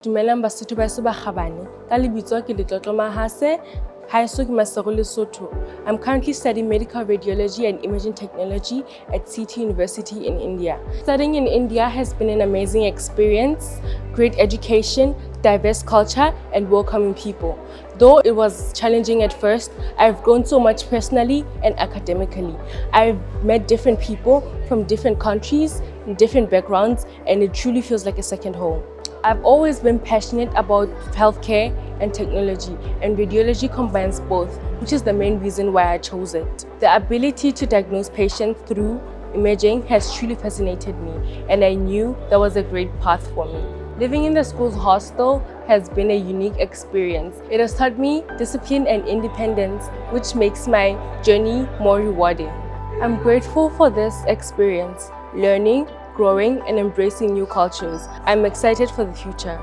Dumelang Basotho ba so ba kgabane. Ka lebitso ke Letlotlo Mahase. Haeso ke Masego Lesotho. I'm currently studying medical radiology and imaging technology at CTU University in India. Studying in India has been an amazing experience, great education, diverse culture, and welcoming people. Though it was challenging at first, I've grown so much personally and academically. I've met different people from different countries, different backgrounds, and it truly feels like a second home. I've always been passionate about healthcare and technology, and radiology combines both, which is the main reason why I chose it. The ability to diagnose patients through imaging has truly fascinated me, and I knew that was a great path for me. Living in the school's hostel has been a unique experience. It has taught me discipline and independence, which makes my journey more rewarding. I'm grateful for this experience, learning, growing, and embracing new cultures. I'm excited for the future.